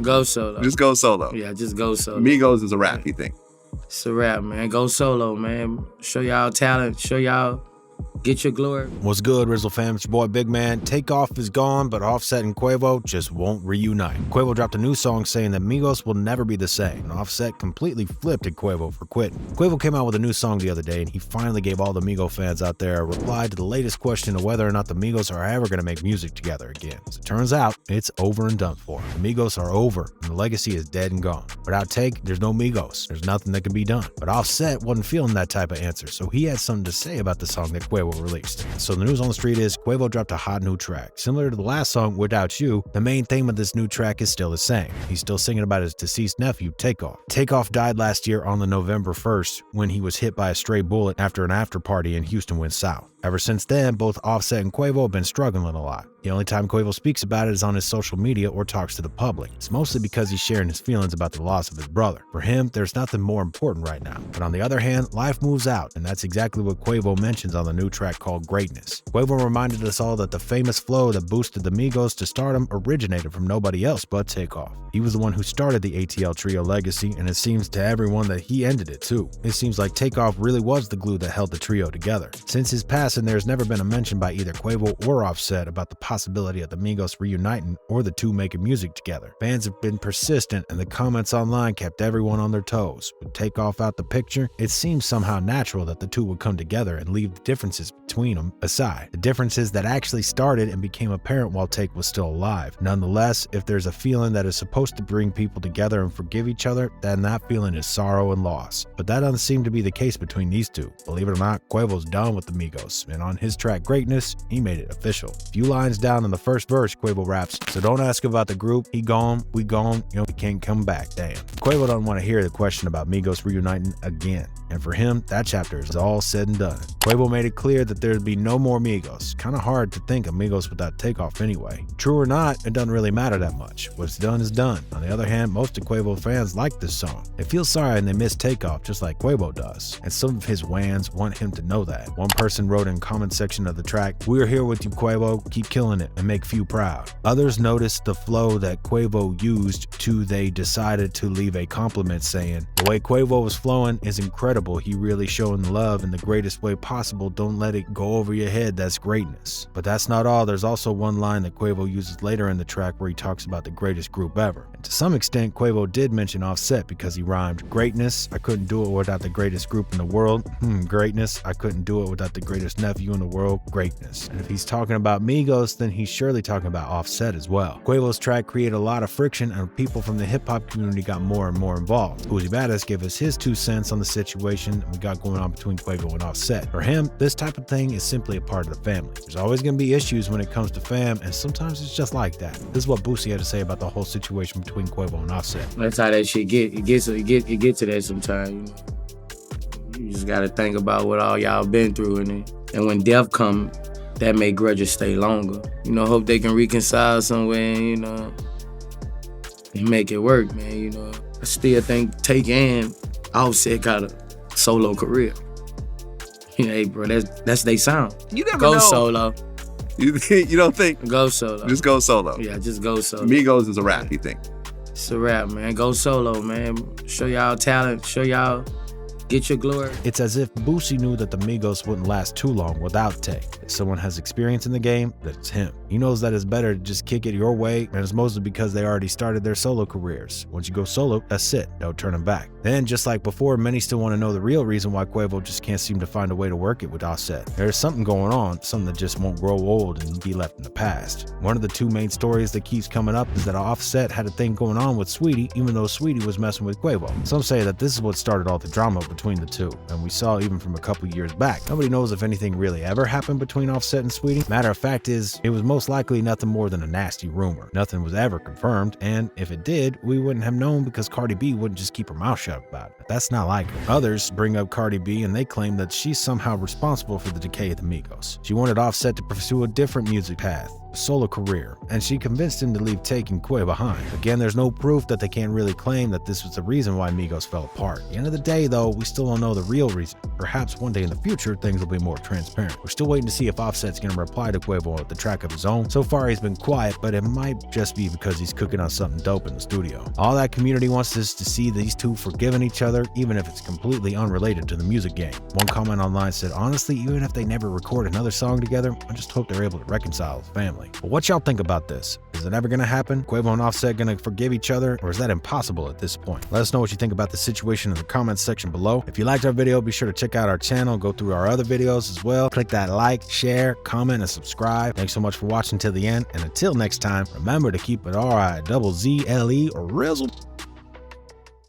Go solo. Just go solo. Yeah, just go solo. Migos is a rap, you think? It's a rap, man. Go solo, man. Show y'all talent. Show y'all. Get your glory. What's good, RIZZLE fam? It's your boy Big Man. Takeoff is gone, but Offset and Quavo just won't reunite. Quavo dropped a new song saying that Migos will never be the same, and Offset completely flipped at Quavo for quitting. Quavo came out with a new song the other day, and he finally gave all the Migos fans out there a reply to the latest question of whether or not the Migos are ever going to make music together again. As it turns out, it's over and done for. The Migos are over, and the legacy is dead and gone. Without Take, there's no Migos. There's nothing that can be done. But Offset wasn't feeling that type of answer, so he had something to say about the song that Quavo released. So the news on the street is Quavo dropped a hot new track. Similar to the last song, Without You, the main theme of this new track is still the same. He's still singing about his deceased nephew, Takeoff. Takeoff died last year on the November 1st when he was hit by a stray bullet after an after party in Houston went south. Ever since then, both Offset and Quavo have been struggling a lot. The only time Quavo speaks about it is on his social media or talks to the public. It's mostly because he's sharing his feelings about the loss of his brother. For him, there's nothing more important right now. But on the other hand, life moves out, and that's exactly what Quavo mentions on the new track called Greatness. Quavo reminded us all that the famous flow that boosted the Migos to stardom originated from nobody else but Takeoff. He was the one who started the ATL Trio legacy, and it seems to everyone that he ended it too. It seems like Takeoff really was the glue that held the trio together. Since his passing, there's never been a mention by either Quavo or Offset about the possibility of the Migos reuniting or the two making music together. Fans have been persistent, and the comments online kept everyone on their toes. With Takeoff out the picture, it seems somehow natural that the two would come together and leave the differences between them aside. The differences that actually started and became apparent while Take was still alive. Nonetheless, if there's a feeling that is supposed to bring people together and forgive each other, then that feeling is sorrow and loss. But that doesn't seem to be the case between these two. Believe it or not, Quavo's done with the Migos, and on his track Greatness, he made it official. A few lines down in the first verse, Quavo raps, "So don't ask about the group, he gone, we gone, we can't come back, damn." Quavo don't want to hear the question about Migos reuniting again, and for him, that chapter is all said and done. Quavo made it clear that there'd be no more Migos. Kinda hard to think of Migos without Takeoff anyway. True or not, it doesn't really matter that much. What's done is done. On the other hand, most of Quavo fans like this song. They feel sorry and they miss Takeoff just like Quavo does, and some of his wans want him to know that. One person wrote in comment section of the track, "We're here with you, Quavo, keep killing it and make few proud." Others noticed the flow that Quavo used they decided to leave a compliment saying, "The way Quavo was flowing is incredible. He really showing love in the greatest way possible. Don't let it go over your head. That's greatness." But that's not all. There's also one line that Quavo uses later in the track where he talks about the greatest group ever. And to some extent, Quavo did mention Offset because he rhymed greatness. I couldn't do it without the greatest group in the world. Greatness. I couldn't do it without the greatest nephew in the world. Greatness. And if he's talking about Migos, then he's surely talking about Offset as well. Quavo's track created a lot of friction, and people from the hip-hop community got more and more involved. Boosie Badass gave us his 2 cents on the situation we got going on between Quavo and Offset. For him, this type of thing is simply a part of the family. There's always going to be issues when it comes to fam, and sometimes it's just like that. This is what Boosie had to say about the whole situation between Quavo and Offset. That's how that shit get. It get to that sometimes. You just gotta think about what all y'all been through, and when death come, that make grudges stay longer. Hope they can reconcile somewhere, and make it work, man. I still think Take and Offset got a solo career. Hey, bro, that's they sound. You never go know. Solo. You don't think? Go solo. Just go solo. Yeah, just go solo. Migos is a rap, you think? It's a rap, man. Go solo, man. Show y'all talent. Show y'all. Get your glory. It's as if Boosie knew that the Migos wouldn't last too long without Take. If someone has experience in the game, that's him. He knows that it's better to just kick it your way, and it's mostly because they already started their solo careers. Once you go solo, that's it. No turning back. Then, just like before, many still want to know the real reason why Quavo just can't seem to find a way to work it with Offset. There's something going on, something that just won't grow old and be left in the past. One of the 2 main stories that keeps coming up is that Offset had a thing going on with Sweetie, even though Sweetie was messing with Quavo. Some say that this is what started all the drama between the two, and we saw even from a couple years back. Nobody knows if anything really ever happened between Offset and Sweetie. Matter of fact is, it was most likely nothing more than a nasty rumor. Nothing was ever confirmed, and if it did, we wouldn't have known because Cardi B wouldn't just keep her mouth shut about it. That's not like her. Others bring up Cardi B and they claim that she's somehow responsible for the decay of the Migos. She wanted Offset to pursue a different music path. a solo career, and she convinced him to leave Takeoff behind. Again, there's no proof that they can't really claim that this was the reason why Migos fell apart. At the end of the day, though, we still don't know the real reason. Perhaps one day in the future, things will be more transparent. We're still waiting to see if Offset's gonna reply to Quavo with the track of his own. So far, he's been quiet, but it might just be because he's cooking on something dope in the studio. All that community wants is to see these two forgiving each other, even if it's completely unrelated to the music game. One comment online said, honestly, even if they never record another song together, I just hope they're able to reconcile as family. But what y'all think about this? Is it ever gonna happen? Quavo and Offset gonna forgive each other, or is that impossible at this point? Let us know what you think about the situation in the comments section below. If you liked our video, be sure to check out our channel, go through our other videos as well. Click that like, share, comment, and subscribe. Thanks so much for watching till the end, and until next time, remember to keep it RIZZLE or RIZZLE.